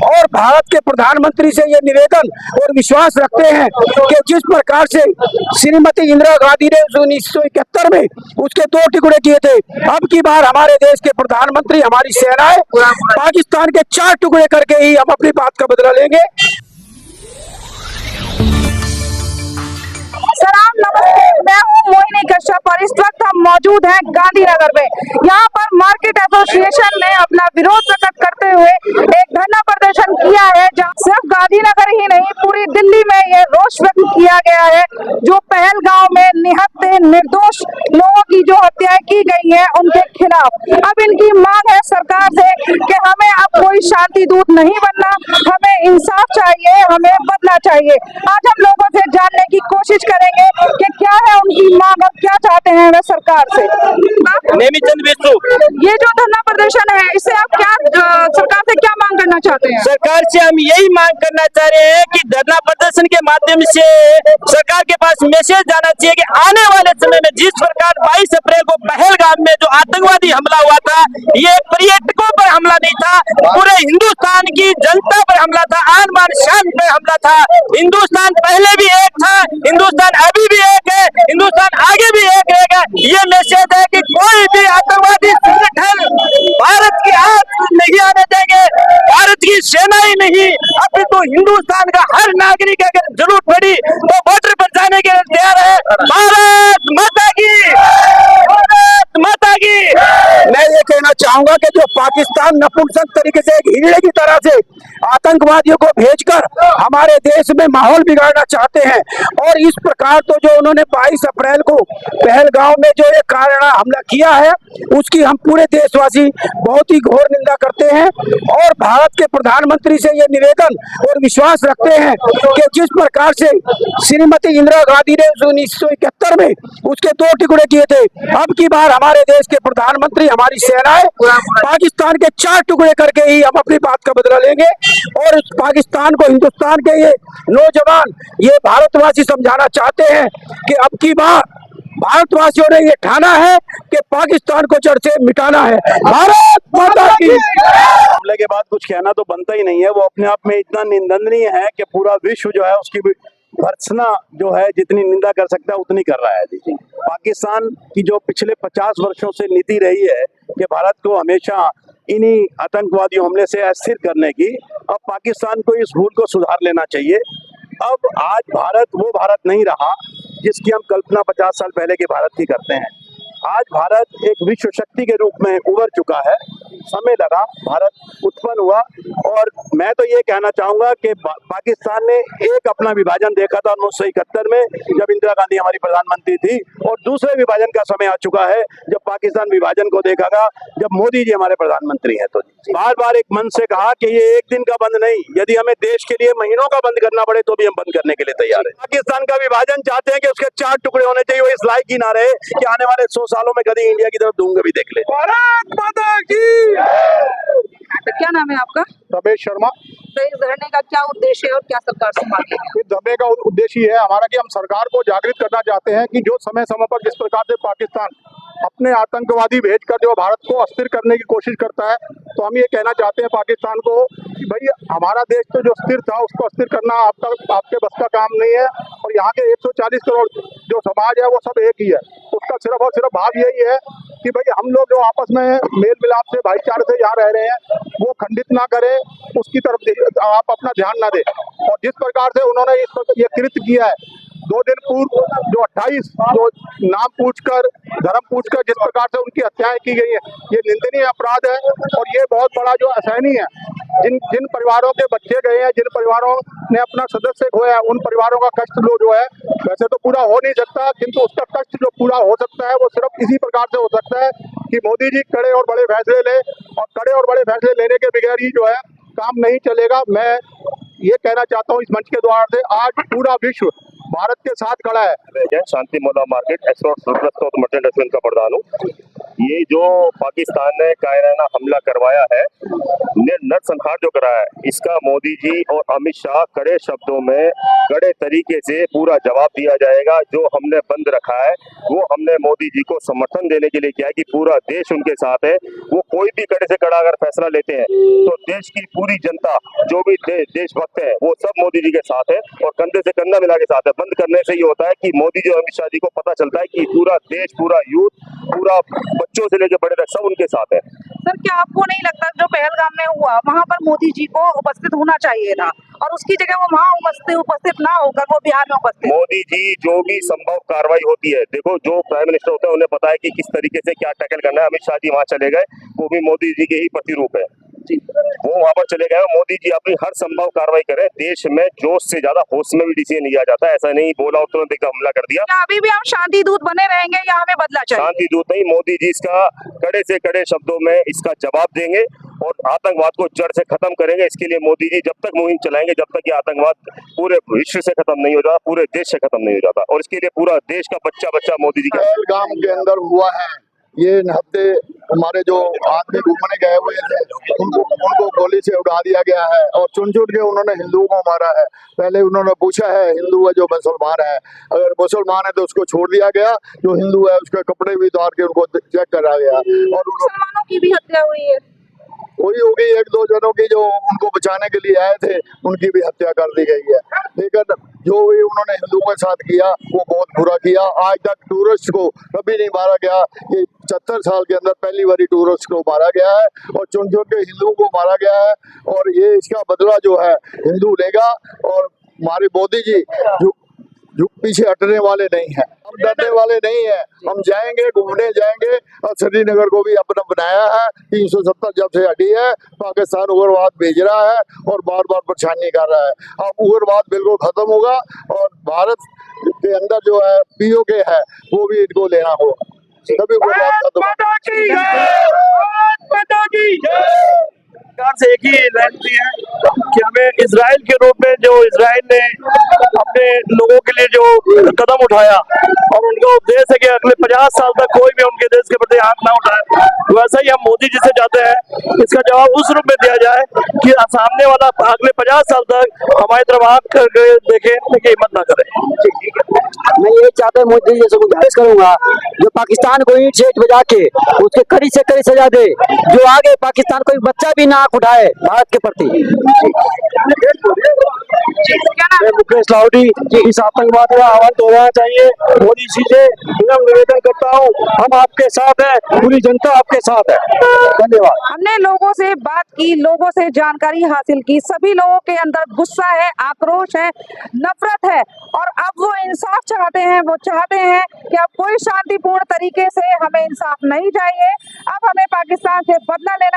और भारत के प्रधानमंत्री से ये निवेदन और विश्वास रखते हैं कि जिस प्रकार से श्रीमती इंदिरा गांधी ने 1971 में उसके 2 टुकड़े किए थे, अब की बार हमारे देश के प्रधानमंत्री, हमारी सेनाएं पाकिस्तान के 4 टुकड़े करके ही हम अपनी बात का बदला लेंगे। सलाम, नमस्ते, मैं हूँ मोहिनी कश्यप और इस वक्त हम मौजूद हैं गांधीनगर में। यहाँ पर मार्केट एसोसिएशन ने अपना विरोध प्रकट करते हुए एक धरना प्रदर्शन किया है, जहाँ सिर्फ गांधीनगर ही नहीं पूरी दिल्ली में ये रोष व्यक्त किया गया है जो पहलगांव में निहत्थे निर्दोष लोगों की जो हत्याएं की गई हैं उनके खिलाफ। अब इनकी मांग है सरकार से कि हमें अब कोई शांति दूत नहीं बनना, हमें इंसाफ चाहिए, हमें बदला चाहिए। आज हम लोगों से जानने की कोशिश करेंगे कि क्या है उनकी मांग और क्या चाहते हैं वे सरकार से। नेमीचंद विष्णु, ये जो धरना प्रदर्शन है इससे आप क्या सरकार से क्या मांग करना चाहते हैं? सरकार से हम यही मांग करना चाह रहे हैं कि धरना प्रदर्शन के माध्यम से सरकार के पास मैसेज जाना चाहिए कि आने वाले समय में जिस प्रकार 22 अप्रैल को पहलगाम में जो आतंकवादी हमला हुआ था, ये पर्यटकों पर हमला नहीं था, पूरे हिंदुस्तान की जनता पर हमला था, आन बान शान पर हमला था। हिंदुस्तान पहले भी एक था, हिंदुस्तान अभी भी एक है, हिंदुस्तान आगे भी एक रहेगा। ये मैसेज है कि कोई भी आतंकवादी संगठन भारत की आग नहीं आने देंगे, भारत की सेना ही नहीं, अब तो हिंदुस्तान का हर नागरिक अगर जरूरत पड़ी तो बॉर्डर पर जाने के लिए तैयार है। भारत माता की, भारत माता की। मैं ये कहना चाहूंगा कि जो पाकिस्तान नपुंसक तरीके से एक हिजड़े की तरह से आतंकवादियों को भेजकर हमारे देश में माहौल बिगाड़ना चाहते हैं, और इस प्रकार तो जो उन्होंने 22 अप्रैल को पहलगांव में जो ये कायराना हमला किया है उसकी हम पूरे देशवासी बहुत ही घोर निंदा करते हैं। और भारत के प्रधानमंत्री से ये निवेदन और विश्वास रखते हैं कि जिस प्रकार से श्रीमती इंदिरा गांधी ने 1971 में उसके 2 टुकड़े किए थे, अब की बार हमारे देश के प्रधानमंत्री, हमारी सेनाएं पाकिस्तान के 4 टुकड़े करके ही हम अपनी बात का बदला लेंगे। और पाकिस्तान को, हिंदुस्तान के ये नौजवान, ये भारतवासी समझाना चाहते हैं कि अब की बार भारतवासियों ने ये ठाना है कि पाकिस्तान को जड़ से मिटाना है। भारत माता की। हमले के बाद कुछ कहना तो बनता ही नहीं है, वो अपने आप में इतना निंदनीय है कि पूरा विश्व जो है उसकी भर्त्सना जो है जितनी निंदा कर सकता है उतनी कर रहा है। जी, पाकिस्तान की जो पिछले 50 वर्षों से नीति रही है कि भारत को हमेशा इन्हीं आतंकवादी हमले से अस्थिर करने की, अब पाकिस्तान को इस भूल को सुधार लेना चाहिए। अब आज भारत वो भारत नहीं रहा जिसकी हम कल्पना 50 साल पहले के भारत की करते हैं। आज भारत एक विश्व शक्ति के रूप में उभर चुका है, समय लगा, भारत उत्पन्न हुआ। और मैं तो ये कहना चाहूंगा कि पाकिस्तान ने एक अपना विभाजन देखा था 1971 में जब इंदिरा गांधी हमारी प्रधानमंत्री थी, और दूसरे विभाजन का समय आ चुका है जब पाकिस्तान विभाजन को देखेगा जब मोदी जी हमारे प्रधानमंत्री हैं। तो बार बार एक मन से कहा कि ये एक दिन का बंद नहीं, यदि हमें देश के लिए महीनों का बंद करना पड़े तो भी हम बंद करने के लिए तैयार है। पाकिस्तान का विभाजन चाहते हैं कि उसके 4 टुकड़े होने चाहिए, वो इस लायक ही ना रहे कि आने वाले 100 सालों में कभी इंडिया की तरफ दूंगा भी देख ले। भारत माता की। क्या नाम है आपका? रमेश शर्मा। तो इस धरने का क्या उद्देश्य है और क्या सरकार से मांग है? इस धरने का उद्देश्य है हमारा कि हम सरकार को जागृत करना चाहते हैं कि जो समय समय पर जिस प्रकार से पाकिस्तान अपने आतंकवादी भेजकर जो भारत को अस्थिर करने की कोशिश करता है, तो हम ये कहना चाहते हैं पाकिस्तान को कि भाई हमारा देश तो जो स्थिर था उसको अस्थिर करना आपके बस का काम नहीं है। और यहाँ के 140 करोड़ जो समाज है वो सब एक ही है, उसका सिर्फ और सिर्फ भाव यही है कि भाई हम लोग जो आपस में मेल मिलाप से, भाईचारे से यहाँ रह रहे हैं वो खंडित ना करें, उसकी तरफ आप अपना ध्यान ना दें। और जिस प्रकार से उन्होंने ये कृत्य किया है 2 दिन पूर्व, जो 28 जो नाम पूछकर, धर्म पूछकर जिस प्रकार से उनकी हत्याएं की गई है, ये निंदनीय अपराध है। और ये बहुत बड़ा जो असहनीय है, जिन परिवारों के बच्चे गए हैं, जिन परिवारों ने अपना सदस्य खोया है, उन परिवारों का कष्ट जो है वैसे तो पूरा हो नहीं सकता, किंतु उसका कष्ट जो पूरा हो सकता है वो सिर्फ इसी प्रकार से हो सकता है कि मोदी जी कड़े और बड़े फैसले ले, और कड़े और बड़े फैसले लेने के बगैर ही जो है काम नहीं चलेगा। मैं ये कहना चाहता हूँ इस मंच के द्वारा से, आज पूरा विश्व भारत के साथ खड़ा है। शांति मोला मार्केट एक्सपोर्ट मर्चेंट रेस्टोरेंट का प्रधान हूँ। ये जो पाकिस्तान ने कायराना हमला करवाया है, नरसंहार जो करा है, इसका मोदी जी और अमित शाह कड़े शब्दों में कड़े तरीके से पूरा जवाब दिया जाएगा। जो हमने बंद रखा है वो हमने मोदी जी को समर्थन देने के लिए किया है कि पूरा देश उनके साथ है। वो कोई भी कड़े से कड़ा अगर फैसला लेते हैं तो देश की पूरी जनता, जो भी देशभक्त है, वो सब मोदी जी के साथ है और कंधे से कंधा मिला के साथ है। बंद करने से ये होता है कि मोदी जी और अमित शाह जी को पता चलता है कि पूरा देश, पूरा यूथ, पूरा बच्चों से लेकर बड़े तक सब उनके साथ है। सर, क्या आपको नहीं लगता जो पहलगाम में हुआ वहाँ पर मोदी जी को उपस्थित होना चाहिए था और उसकी जगह वो वहाँ उपस्थित ना होकर वो बिहार में उपस्थित? मोदी जी जो भी संभव कार्रवाई होती है, देखो जो प्राइम मिनिस्टर होते हैं उन्हें पता है कि किस तरीके से क्या टैकल करना है। अमित शाह जी वहाँ चले गए, वो भी मोदी जी के ही प्रतिरूप है। वो वहाँ पर चले गए। मोदी जी अपनी हर संभव कार्रवाई करें। देश में जोश से ज्यादा होश में भी डिसीजन लिया जाता है। ऐसा नहीं बोला और तुरंत एकदम हमला कर दिया। क्या अभी भी हम शांति दूत बने रहेंगे या हमें बदला चाहिए? शांति दूत नहीं, मोदी जी इसका कड़े से कड़े शब्दों में इसका जवाब देंगे और आतंकवाद को जड़ से खत्म करेंगे। इसके लिए मोदी जी जब तक मुहिम चलाएंगे, जब तक ये आतंकवाद पूरे विश्व से खत्म नहीं हो जाता, पूरे देश से खत्म नहीं हो जाता। और इसके लिए पूरा देश का बच्चा बच्चा मोदी जी के पहलगाम के अंदर हुआ है। ये हफ्ते हमारे जो आदमी घूमने गए हुए थे उनको गोली से उड़ा दिया गया है और चुन चुन के उन्होंने हिंदुओं को मारा है। पहले उन्होंने पूछा है हिंदू है जो मुसलमान है, अगर मुसलमान है तो उसको छोड़ दिया गया, जो हिंदू है उसके कपड़े भी उतार के उनको चेक करा गया। और मुसलमानों की भी हत्या हुई है। वही होगी, एक दो जनों की जो उनको बचाने के लिए आए थे उनकी भी हत्या कर दी गई है। लेकिन जो भी उन्होंने हिंदुओं के साथ किया वो बहुत बुरा किया। आज तक टूरिस्ट को कभी नहीं मारा गया। ये 75 साल के अंदर पहली बारी टूरिस्ट को मारा गया है और चुन चुन के हिंदुओं को मारा गया है। और ये इसका बदला जो है हिंदू लेगा। और हमारे मोदी जी जो पीछे हटने वाले नहीं है, हम डरने वाले नहीं है। हम जाएंगे, घूमने जाएंगे। और श्रीनगर को भी अपना बनाया है। 370 जब से हटी है, पाकिस्तान उग्रवाद भेज रहा है और बार बार परेशानी कर रहा है। अब उग्रवाद बिल्कुल खत्म होगा और भारत के अंदर जो है पीओके है वो भी इनको लेना होगा, तभी उग्रवाद खत्म सरकार से एक ही लाइन दी है कि हमें इजराइल के रूप में, जो इजराइल ने अपने लोगों के लिए जो कदम उठाया और उनका उपदेश है कि अगले 50 साल तक कोई भी उनके देश के प्रति हाथ ना उठाए, वैसा ही हम मोदी जी से चाहते हैं। इसका जवाब उस रूप में दिया जाए कि सामने वाला अगले 50 साल तक हमारी तरफ आंख करके देखे, लेकिन हिम्मत ना करे। मैं ये चाहता हूँ मोदी जी से गुजारिश करूंगा, जो पाकिस्तान को ईंट से बजा के उसके कड़ी से कड़ी सजा दे, जो आगे पाकिस्तान कोई बच्चा भी ना आंख उठाए भारत के प्रति। मुकेश लाहौटी, इस आतंकवाद का आह्वान होना चाहिए। मोदी जी से निवेदन करता हूँ, हम आपके साथ हैं, पूरी जनता आपके साथ है। धन्यवाद। हमने लोगों से बात की, लोगों से जानकारी हासिल की। सभी लोगों के अंदर गुस्सा है, आक्रोश है, नफरत है और अब वो इंसाफ चाहते हैं। वो चाहते हैं कि अब कोई शांतिपूर्ण तरीके से हमें इंसाफ नहीं चाहिए, अब हमें पाकिस्तान से बदला लेना है।